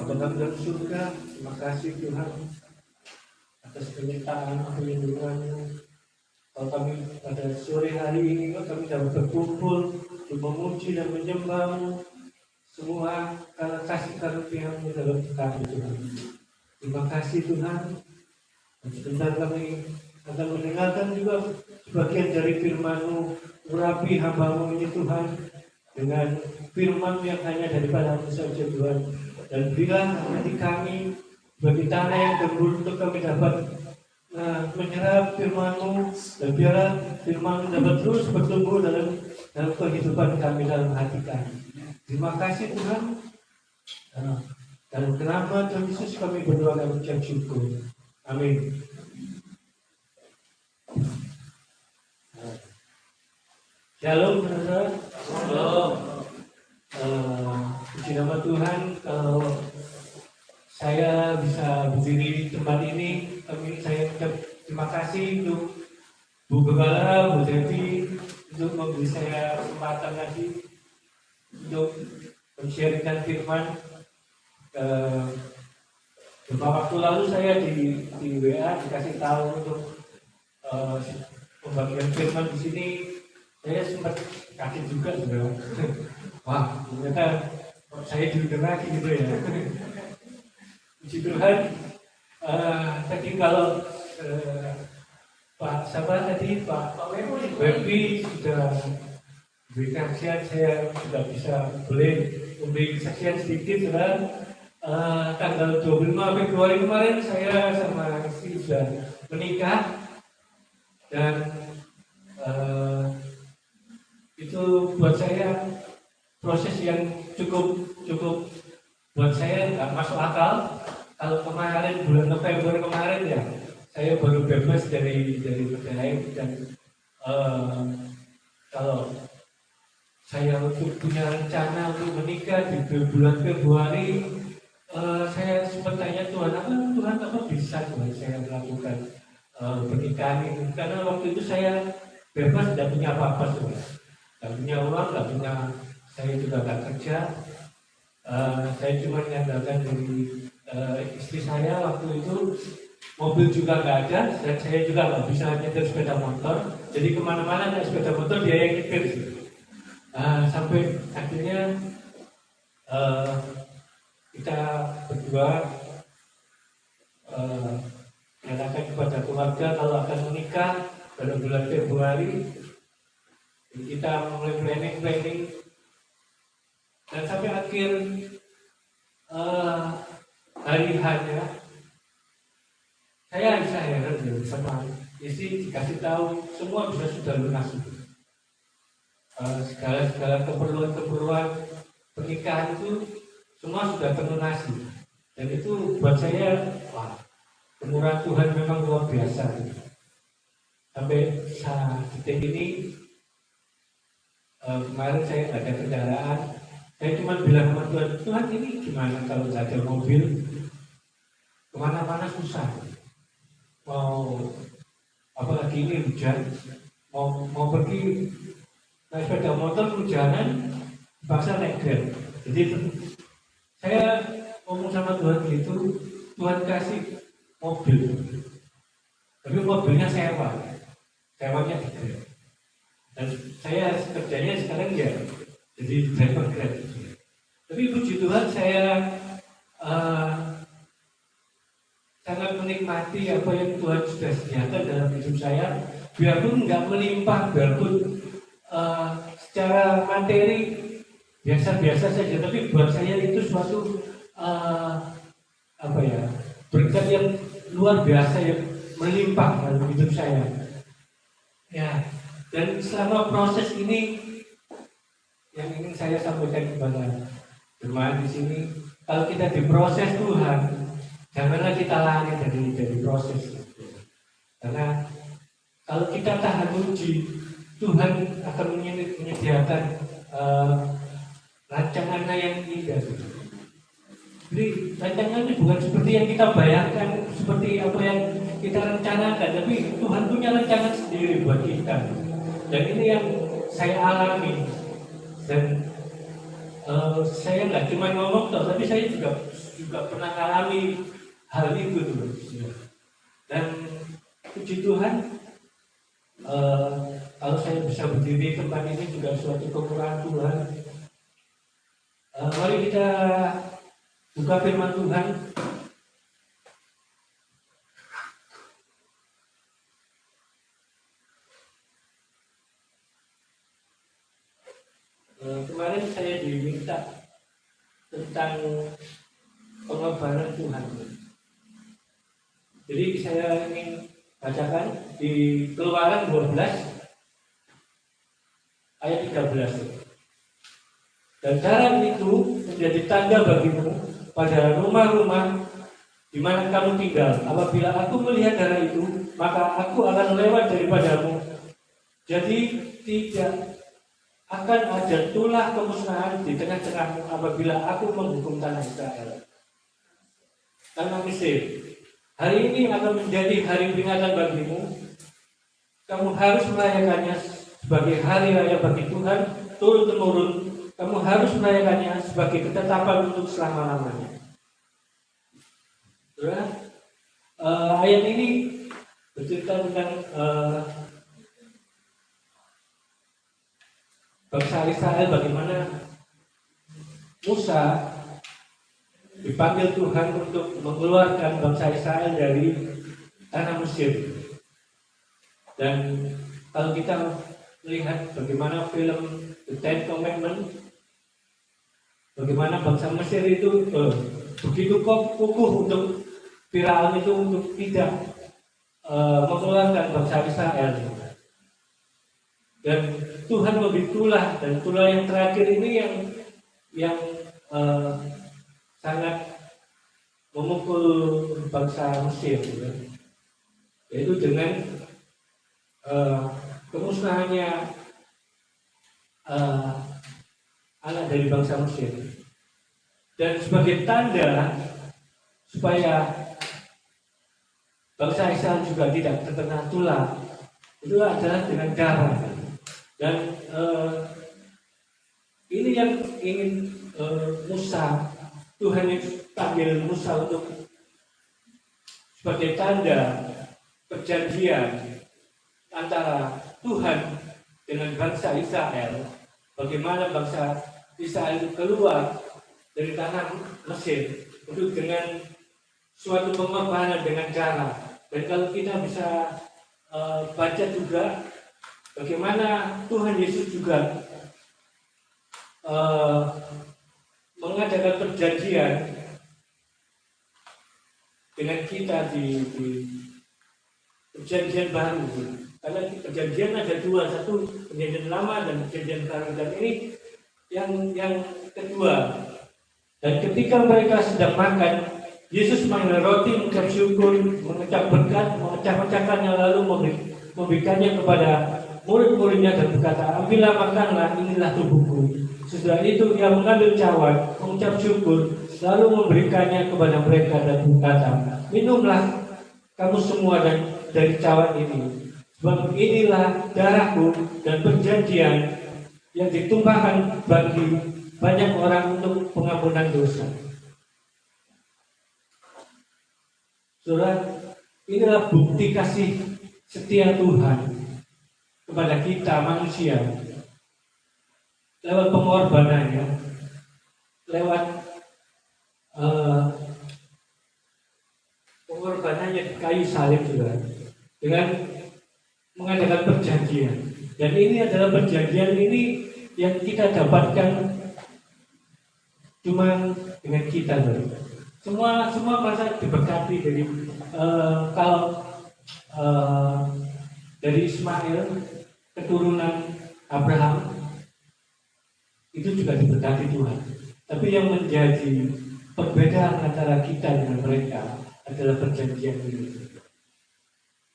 Bapa dalam surga, terima kasih Tuhan atas penyertaan perlindungan-Mu. Kalau kami pada sore hari ini kami dapat berkumpul untuk memuji dan menyembah-Mu, semua karena kasih karunia-Mu dalam kami Tuhan. Terima kasih Tuhan. Dan sebentar kami akan mendengarkan juga sebagian dari firman-Mu. Urapi hamba-Mu ini Tuhan dengan firman yang hanya daripada-Mu saja Tuhan. Dan berilah hati kami bagi tanah yang gembur untuk kami dapat menyerap firman-Mu, dan biarlah firman-Mu dapat terus bertumbuh dalam kehidupan kami, dalam hati kami. Terima kasih Tuhan. Dalam nama Tuhan Yesus kami berdoa dan mengucap syukur. Amin. Shalom, saudara. Shalom. Puji nama Tuhan, kalau saya bisa berdiri di tempat ini, saya ucap terima kasih untuk Bu Gembala, Bu Devi, untuk memberi saya kesempatan lagi untuk men-sharingkan firman. Beberapa waktu lalu saya di WA dikasih tahu untuk pembagian firman di sini. Saya sempat kaget juga sebenarnya. Wah, ternyata saya diundang lagi gitu ya. Puji Tuhan. Tadi kalau Pak siapa tadi Pak Webi sudah berikan kesaksian, saya sudah bisa boleh memberi kesaksian sedikit. Tanggal 25 Februari kemarin saya sama istri sudah menikah, dan itu buat saya proses yang cukup buat saya nggak masuk akal. Kalau kemarin bulan November kemarin ya saya baru bebas dari menjahit, dan kalau saya untuk punya rencana untuk menikah di bulan Februari, saya sempat tanya Tuhan apa bisa Tuhan saya melakukan pernikahan ini, karena waktu itu saya bebas, tidak punya apa-apa Tuhan, tidak punya uang, tidak punya, saya juga nggak kerja, saya cuma mengandalkan dari istri saya waktu itu. Mobil juga nggak ada, dan saya juga nggak bisa nyetir sepeda motor, jadi kemana-mana naik sepeda motor dia yang nyetir. Sampai akhirnya kita berdua mengatakan kepada keluarga kalau akan menikah pada bulan Februari. Kita mulai planning, dan sampai akhir hari hanya saya heran sama istri, dikasih tahu semua sudah lunas. Segala keperluan pernikahan itu semua sudah terlunasi, dan itu buat saya, wah, kemurahan Tuhan memang luar biasa. Sampai saat detik ini, kemarin saya ada kendaraan, saya cuma bilang sama Tuhan ini gimana kalau nggak ada mobil, kemana-mana susah. Mau apalagi ini hujan, mau pergi naik sepeda motor hujanan, paksa naik Grab. Jadi saya ngomong sama Tuhan gitu, Tuhan kasih mobil, tapi mobilnya sewanya di Grab. Dan saya kerjanya sekarang ya jadi driver Grab. Tapi puji Tuhan saya sangat menikmati apa yang Tuhan sudah sediakan dalam hidup saya, biarpun nggak melimpah, biarpun secara materi biasa-biasa saja, tapi buat saya itu suatu berkat yang luar biasa yang melimpah dalam hidup saya. Ya, dan selama proses ini yang ingin saya sampaikan kepada jemaat di sini, kalau kita diproses Tuhan, janganlah kita lari dari proses. Karena kalau kita tahan uji, Tuhan akan menyediakan rancangannya yang indah. Jadi rancangannya bukan seperti yang kita bayangkan, seperti apa yang kita rencanakan, tapi Tuhan punya rancangan sendiri buat kita. Dan ini yang saya alami. Dan saya nggak cuma ngomong toh, tapi saya juga pernah alami hal itu dulu. Dan puji Tuhan, kalau saya bisa berdiri di tempat ini juga suatu kemurahan Tuhan. Mari kita buka firman Tuhan. Kemarin saya diminta tentang pengorbanan Tuhan. Jadi saya ingin bacakan di Keluaran 12 ayat 13. Dan darah itu menjadi tanda bagimu pada rumah-rumah di mana kamu tinggal. Apabila aku melihat darah itu, maka aku akan lewat daripadamu. Jadi tidak akan ada tulah kemusnahan di tengah-tengahmu apabila aku menghukum tanah Israel. Tanah Mesir. Hari ini akan menjadi hari peringatan bagimu. Kamu harus merayakannya sebagai hari raya bagi Tuhan turun-temurun. Kamu harus merayakannya sebagai ketetapan untuk selama-lamanya. Ayat ini bercerita tentang bangsa Israel, bagaimana Musa dipanggil Tuhan untuk mengeluarkan bangsa Israel dari tanah Mesir. Dan kalau kita melihat bagaimana film The Ten Commandments, bagaimana bangsa Mesir itu begitu kukuh untuk Firaun itu untuk tidak mengeluarkan bangsa Israel. Dan Tuhan memberi tulah, dan tulah yang terakhir ini yang sangat memukul bangsa Mesir, yaitu dengan kemusnahannya anak dari bangsa Mesir. Dan sebagai tanda supaya bangsa Israel juga tidak terkena tulah, itu adalah dengan darah. Dan ini yang ingin Musa, Tuhan yang panggil Musa untuk sebagai tanda perjanjian antara Tuhan dengan bangsa Israel. Bagaimana bangsa Israel itu keluar dari tanah Mesir untuk dengan suatu pengorbanan dengan cara. Dan kalau kita bisa baca juga bagaimana Tuhan Yesus juga mengadakan perjanjian dengan kita di perjanjian baru. Karena perjanjian ada dua, satu perjanjian lama dan perjanjian baru. Dan ini yang kedua. Dan ketika mereka sedang makan, Yesus mengambil roti, mengucap syukur, mengucap berkat, memecah-mecahkannya, lalu memberikannya kepada murid-muridnya dan berkata, ambillah, makanlah, inilah tubuhku. Setelah itu ia mengambil cawan, mengucap syukur, lalu memberikannya kepada mereka dan berkata, minumlah kamu semua dari cawan ini, sebab inilah darahku dan perjanjian yang ditumpahkan bagi banyak orang untuk pengampunan dosa. Saudara, inilah bukti kasih setia Tuhan kepada kita manusia lewat pengorbanannya, lewat pengorbanannya di kayu salib juga, dengan mengadakan perjanjian. Dan ini adalah perjanjian ini yang kita dapatkan cuma dengan kita, semua merasa diberkati dari kalau dari Ismail keturunan Abraham itu juga diberkati Tuhan. Tapi yang menjadi perbedaan antara kita dengan mereka adalah perjanjian ini.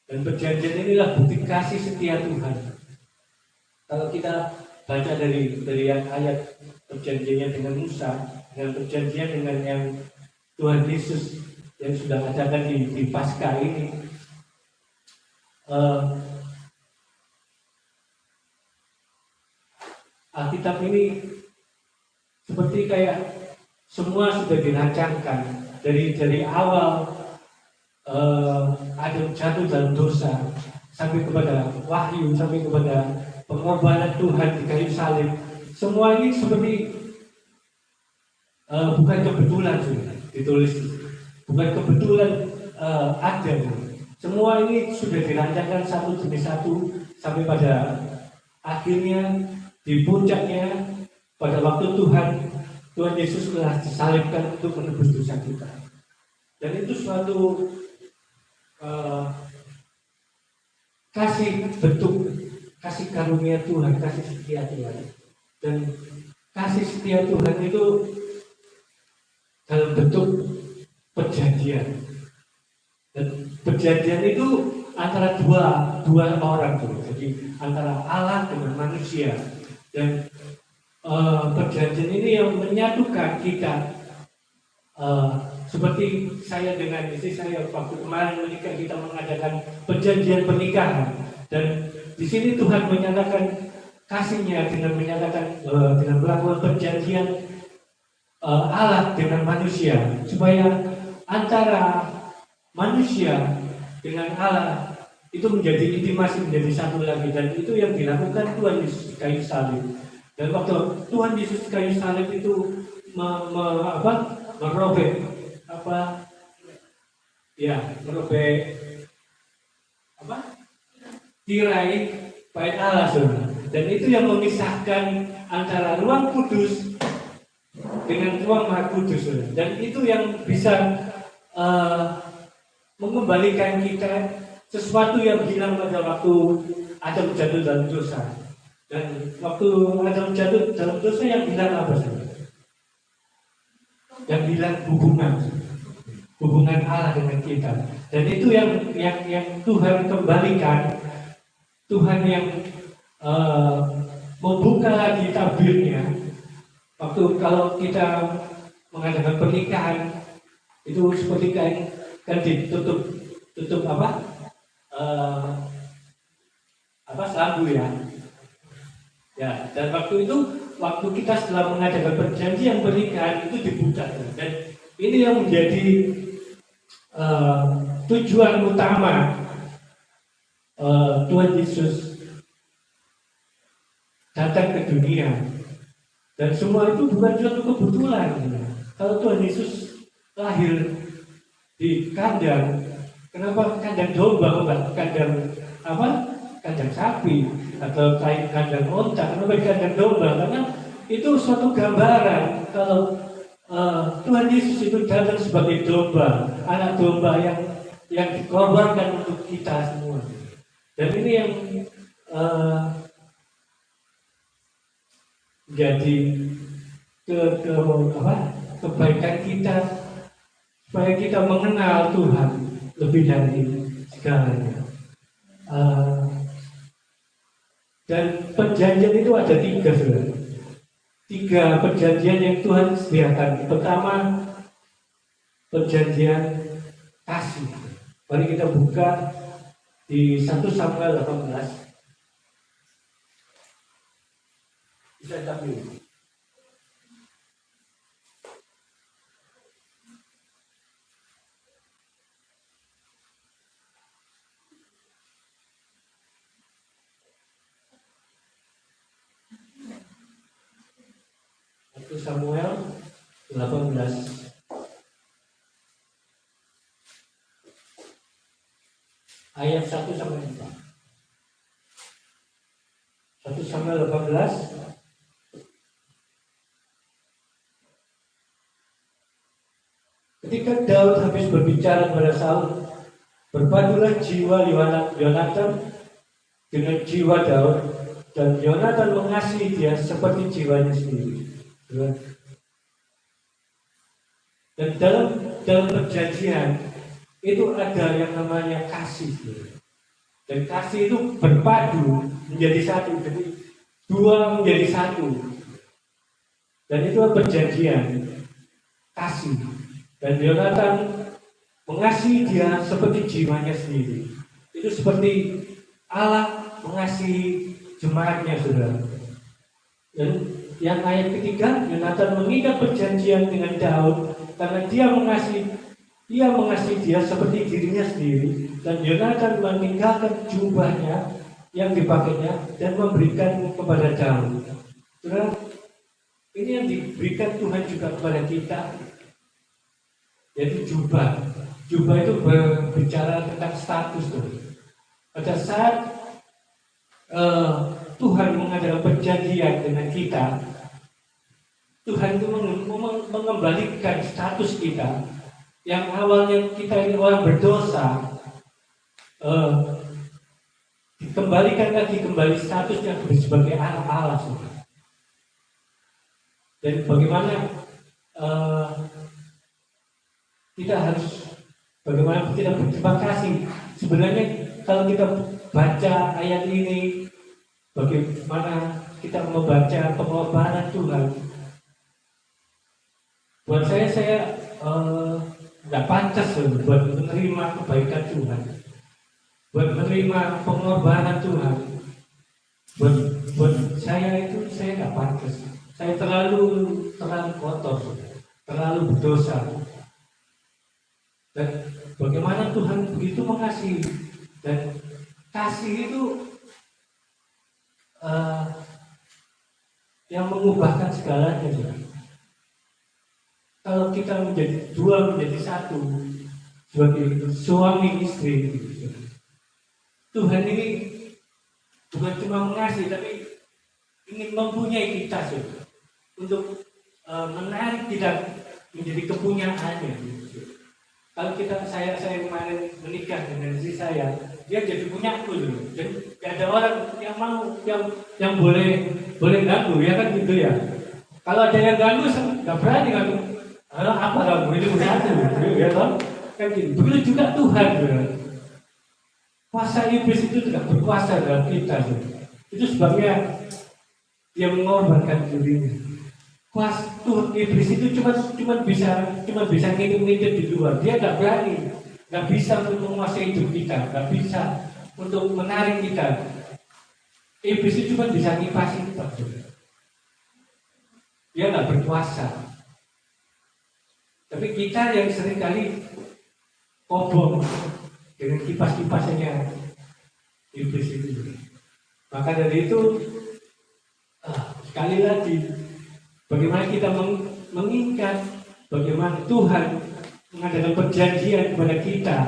Dan perjanjian inilah bukti kasih setia Tuhan. Kalau kita baca dari ayat perjanjiannya dengan Musa, dengan perjanjian dengan yang Tuhan Yesus yang sudah adakan di Paskah ini, Alkitab ini seperti kayak semua sudah dirancangkan dari awal Adam jatuh dalam dosa sampai kepada wahyu, sampai kepada pengorbanan Tuhan di kayu salib. Semua ini seperti bukan kebetulan sudah ditulis, bukan kebetulan ada. Semua ini sudah dirancangkan satu demi satu sampai pada akhirnya di puncaknya pada waktu Tuhan Yesus telah disalibkan untuk menebus dosa kita. Dan itu suatu kasih bentuk, kasih karunia Tuhan, kasih setia Tuhan. Dan kasih setia Tuhan itu dalam bentuk perjanjian. Dan perjanjian itu antara dua orang tuh. Jadi antara Allah dengan manusia. Dan perjanjian ini yang menyatukan kita. Seperti saya dengan istri saya waktu kemarin menikah, kita mengadakan perjanjian pernikahan. Dan di sini Tuhan menyatakan kasih-Nya dengan menyatakan dengan melakukan perjanjian Allah dengan manusia, supaya antara manusia dengan Allah itu menjadi intimasi, menjadi satu lagi. Dan itu yang dilakukan Tuhan Yesus di kayu salib. Dan waktu Tuhan Yesus di kayu salib itu merobek tirai bait Allah, saudara. Dan itu yang memisahkan antara ruang kudus dengan ruang maha kudus, saudara. Dan itu yang bisa mengembalikan kita sesuatu yang hilang pada waktu Adam jatuh dalam dosa. Dan waktu Adam jatuh dalam dosa, yang hilang apa saudara? Yang hilang hubungan Allah dengan kita. Dan itu yang Tuhan kembalikan. Tuhan yang membuka lagi tabirnya. Waktu kalau kita mengadakan pernikahan itu seperti kan ditutup sabu ya. Ya, dan waktu kita setelah mengadakan perjanjian pernikahan itu dibuka. Dan ini yang menjadi tujuan utama Tuhan Yesus datang ke dunia. Dan semua itu bukan suatu kebetulan. Kalau Tuhan Yesus lahir di kandang, kenapa kandang domba, bukan kandang sapi atau kandang onta? Kenapa kandang domba? Karena itu suatu gambaran kalau Tuhan Yesus itu datang sebagai domba, anak domba yang dikorbankan untuk kita semua. Dan ini yang jadi kebaikan kita, supaya kita mengenal Tuhan lebih dari segalanya. Dan perjanjian itu ada 3, saudara. 3 perjanjian yang Tuhan sediakan. Pertama, perjanjian kasih. Mari kita buka di 1 Samuel 18. Bisa tampil. Samuel 18 ayat 1 sampai 4. 1 Samuel 18 ketika Daud habis berbicara kepada Saul, berpadulah jiwa Yonatan dengan jiwa Daud, dan Yonatan mengasihi dia seperti jiwanya sendiri. Dan dalam perjanjian itu ada yang namanya kasih. Dan kasih itu berpadu menjadi satu. Jadi 2 menjadi 1. Dan itu perjanjian kasih. Dan Yonatan mengasihi dia seperti jiwanya sendiri. Itu seperti Allah mengasihi jemaatnya, saudara. Dan Yang ayat ketiga, Yonatan mengikat perjanjian dengan Daud karena dia mengasihi dia seperti dirinya sendiri, dan Yonatan meninggalkan jubahnya yang dipakainya dan memberikan kepada Daud. Saudara, ini yang diberikan Tuhan juga kepada kita, yaitu jubah. Jubah itu berbicara tentang status. Pada saat Tuhan mengadakan perjanjian dengan kita, Tuhan itu mengembalikan status kita yang awalnya kita ini orang berdosa, dikembalikan lagi kembali statusnya sebagai anak Allah. Dan bagaimana bagaimana kita berterima kasih. Sebenarnya kalau kita baca ayat ini, bagaimana kita membaca pengorbanan Tuhan. Buat saya nggak pantas buat menerima kebaikan Tuhan, buat menerima pengorbanan Tuhan. Buat saya itu saya nggak pantas. Saya terlalu kotor, terlalu berdosa. Dan bagaimana Tuhan begitu mengasihi, dan kasih itu yang mengubahkan segalanya. Kalau kita menjadi satu sebagai suami istri, Tuhan ini bukan cuma mengasihi, tapi ingin mempunyai kita untuk menarik kita menjadi kepunyaannya. Kalau saya kemarin menikah dengan istri saya, dia jadi punyaku loh. Dan gak ada orang yang mau yang boleh ganggu, ya kan gitu ya. Kalau ada yang ganggu, nggak berani ganggu. Apa kamu ini punyaku, ya kan? Kan gitu. Begitu juga Tuhan, ya. Kuasa iblis itu tidak berkuasa dalam kita. Itu sebabnya dia mengorbankan dirinya. Kuasa Tuhan iblis itu cuma bisa ngintip di luar. Dia nggak berani, nggak bisa untuk menguasai hidup kita, nggak bisa untuk menarik kita. Iblis itu cuma bisa ngipasi kita. Dia nggak berkuasa. Tapi kita yang seringkali kobong dengan kipas-kipasnya iblis itu. Maka dari itu sekali lagi, bagaimana kita mengingat bagaimana Tuhan mengadakan perjanjian kepada kita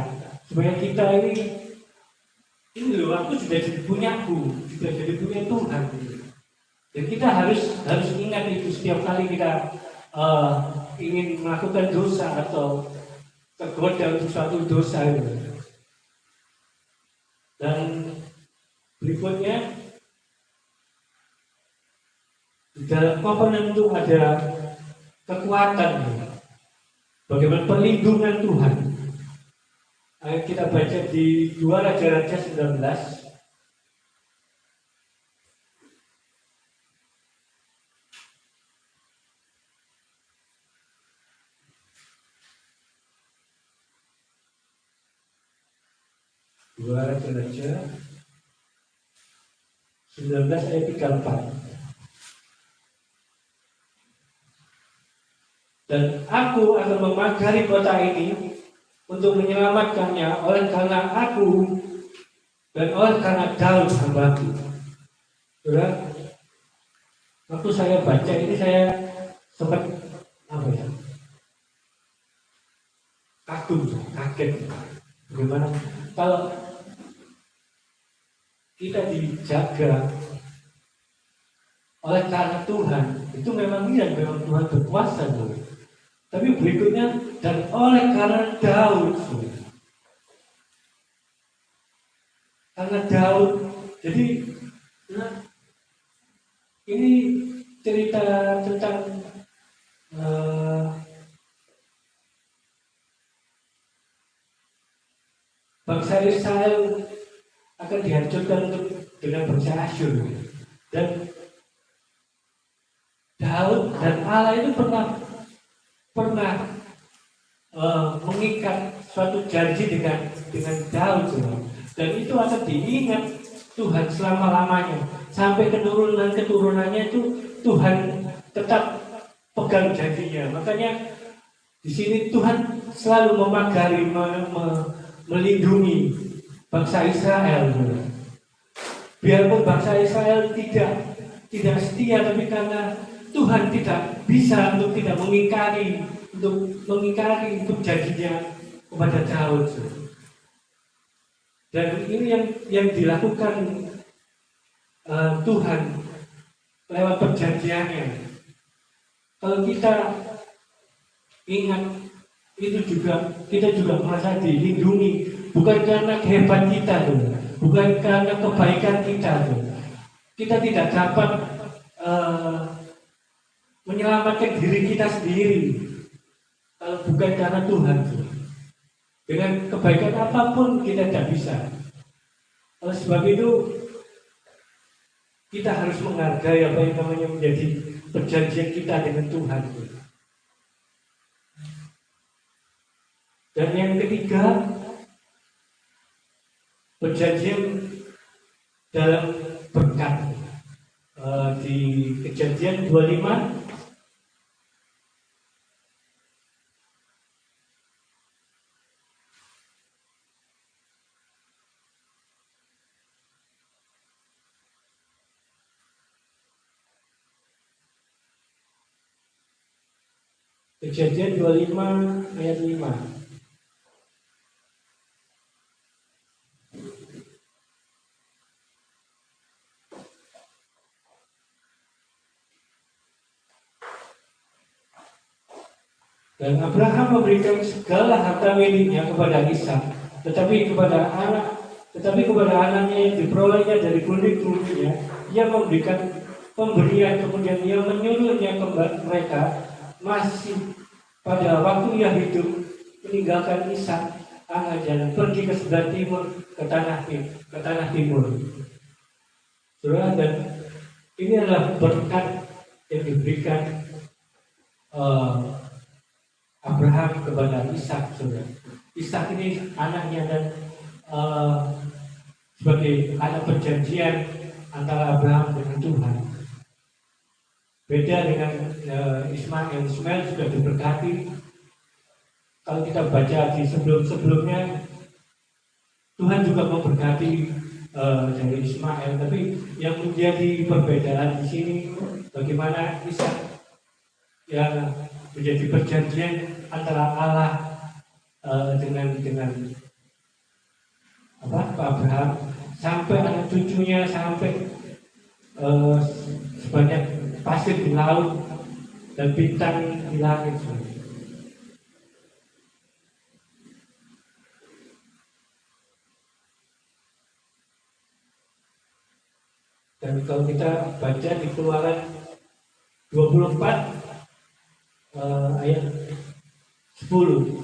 supaya kita ini loh, aku sudah jadi punyaku, sudah jadi punya Tuhan. Dan kita harus ingat itu setiap kali kita ingin melakukan dosa atau tergoda untuk suatu dosa itu. Dan berikutnya, di dalam komponen itu ada kekuatan, bagaimana perlindungan Tuhan. Ayo kita baca di 2 Raja-Raja 19. 2 Raja-Raja 19 ayat 34. Dan aku akan memagari kota ini untuk menyelamatkannya oleh karena aku dan oleh karena Daud hambaku. Waktu saya baca ini saya sempat kaget. Bagaimana kalau kita dijaga oleh karena Tuhan, itu memang Tuhan berkuasa. Tapi berikutnya, dan oleh karena Daud. Karena Daud, jadi ini cerita tentang bangsa Israel akan dihancurkan dengan bangsa Asyur. Dan Daud dan Allah itu pernah mengikat suatu janji dengan Daud, dan itu akan diingat Tuhan selama-lamanya. Sampai keturunan-keturunannya itu Tuhan tetap pegang janjinya. Makanya di sini Tuhan selalu memagari, melindungi bangsa Israel. Biarpun bangsa Israel tidak setia, tapi karena Tuhan tidak bisa untuk mengingkari untuk janjinya kepada Daud. Dan ini yang dilakukan Tuhan lewat perjanjiannya. Kalau kita ingat itu juga, kita juga merasa dilindungi, bukan karena kehebat kita tuh, bukan karena kebaikan kita tuh. Kita tidak dapat menyelamatkan diri kita sendiri kalau bukan karena Tuhan tuh. Dengan kebaikan apapun kita tidak bisa. Oleh sebab itu kita harus menghargai apa yang namanya menjadi perjanjian kita dengan Tuhan. Dan yang ketiga, perjanjian dalam berkat. Di Kejadian 25 Kejadian 25 ayat 5. Dan Abraham memberikan segala harta miliknya kepada Ishak, tetapi kepada anaknya yang diperolehnya dari kulit tubuhnya, ia memberikan pemberian, kemudian ia menyuruhnya mereka masih pada waktu ia hidup meninggalkan Ishak anaknya dan pergi ke sebelah timur ke tanah timur. Saudara, dan ini adalah berkat yang diberikan Abraham kepada Ishak, saudara. Ishak ini anaknya dan sebagai anak perjanjian antara Abraham dengan Tuhan. Beda dengan Ismail juga diberkati. Kalau kita baca di sebelumnya, Tuhan juga memberkati dari Ismail, tapi yang menjadi perbedaan di sini bagaimana Ishak yang menjadi perjanjian antara Allah dengan Abraham sampai anak cucunya, sampai sebanyak pasir di laut dan bintang di langit. Dan kalau kita baca di Keluaran 24 ayat 10.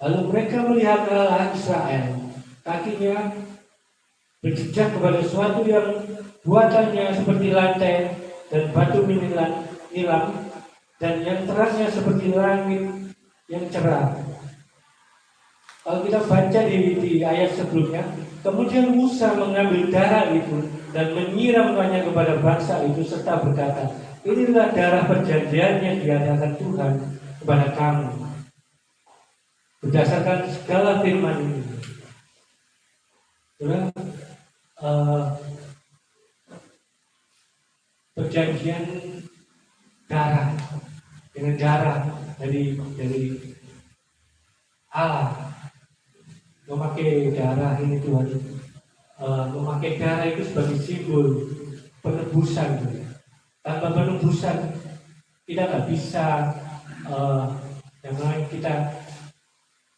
Lalu mereka melihat Allah Israel, kakinya berjejak kepada sesuatu yang buatannya seperti lantai dan batu nilam, dan yang terangnya seperti langit yang cerah. Kalau kita baca di ayat sebelumnya, kemudian Musa mengambil darah itu dan menyiramkannya kepada bangsa itu serta berkata, inilah darah perjanjian yang diadakan Tuhan kepada kamu. Berdasarkan segala firman ini, perjanjian darah dengan darah dari Allah, memakai darah ini Tuhan, memakai darah itu sebagai simbol penebusan. Tanpa penebusan kita nggak bisa yang lain kita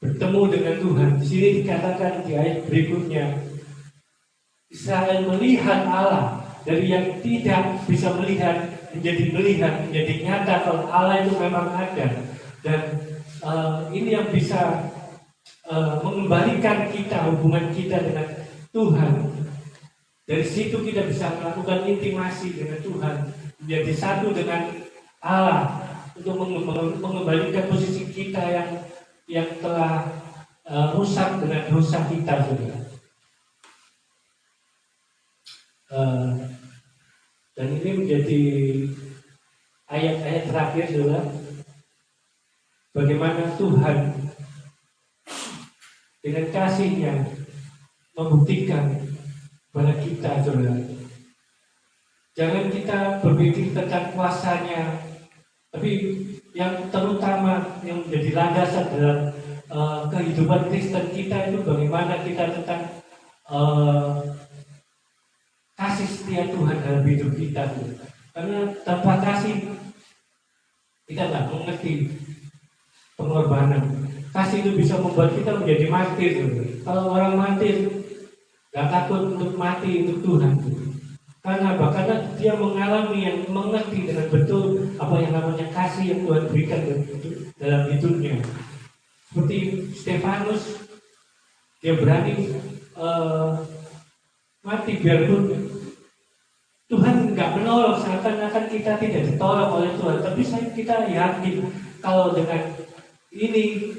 bertemu dengan Tuhan. Di sini dikatakan di ayat berikutnya, Israel melihat Allah, dari yang tidak bisa melihat menjadi nyata kalau Allah itu memang ada. Dan ini yang bisa mengembalikan kita, hubungan kita dengan Tuhan. Dari situ kita bisa melakukan intimasi dengan Tuhan, menjadi satu dengan Allah, untuk mengembalikan posisi kita yang telah rusak dengan dosa kita juga. Dan ini menjadi ayat-ayat terakhir juga, bagaimana Tuhan dengan kasih-Nya membuktikan pada kita, saudara. Jangan kita berpikir tentang kuasanya, tapi yang terutama yang menjadi landasan dalam kehidupan Kristen kita itu bagaimana kita tentang kasih setia Tuhan dalam hidup kita. Karena tanpa kasih kita nggak mengerti pengorbanan. Kasih itu bisa membuat kita menjadi martir. Kalau orang martir nggak takut untuk mati untuk Tuhan. Karena dia mengalami yang mengerti dengan betul apa yang namanya kasih yang Tuhan berikan dalam hidupnya. Seperti Stefanus, dia berani mati biarpun Tuhan nggak menolong, seakan-akan kita tidak ditolong oleh Tuhan. Tapi kita yakin kalau dengan ini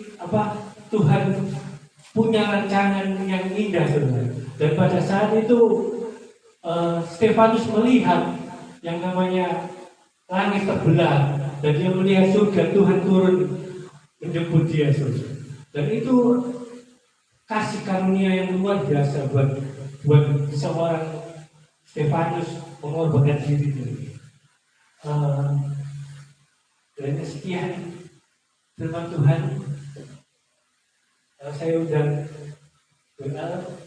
Tuhan punya rancangan yang indah, saudara. Dan pada saat itu Stefanus melihat yang namanya langit terbelah dan dia melihat surga, Tuhan turun menjemput dia, saudara. Dan itu kasih karunia yang luar biasa buat seorang Stefanus mengorbankan dirinya. Dan sekian firman Tuhan. Saya udah berdoa.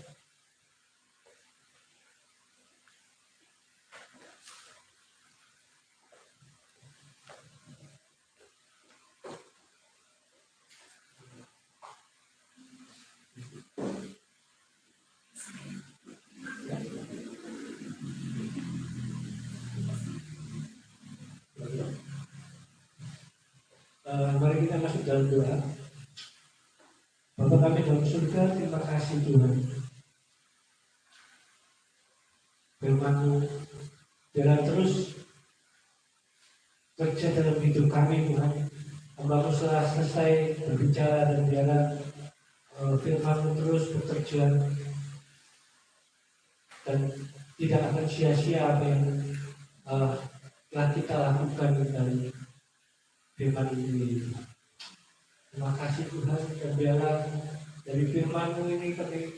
Mari kita masuk dalam doa. Bapa kami dalam surga, terima kasih Tuhan. Firman-Mu biarlah terus kerja dalam hidup kami, Tuhan. Hamba-Mu setelah selesai berbicara dan biarlah Firman-Mu terus bekerja dan tidak akan sia-sia apa yang telah kita lakukan dari firman ini. Terima kasih Tuhan, dan biarlah dari firman-Mu ini kami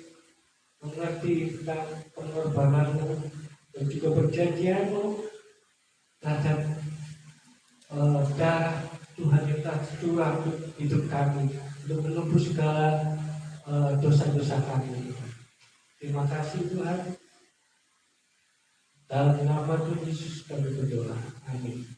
mengerti tentang pengorbanan-Mu dan juga perjanjian-Mu terhadap darah Tuhan yang telah tercurah untuk hidup kami, untuk menembus segala dosa-dosa kami. Terima kasih Tuhan. Dalam nama Tuhan Yesus kami berdoa. Amin.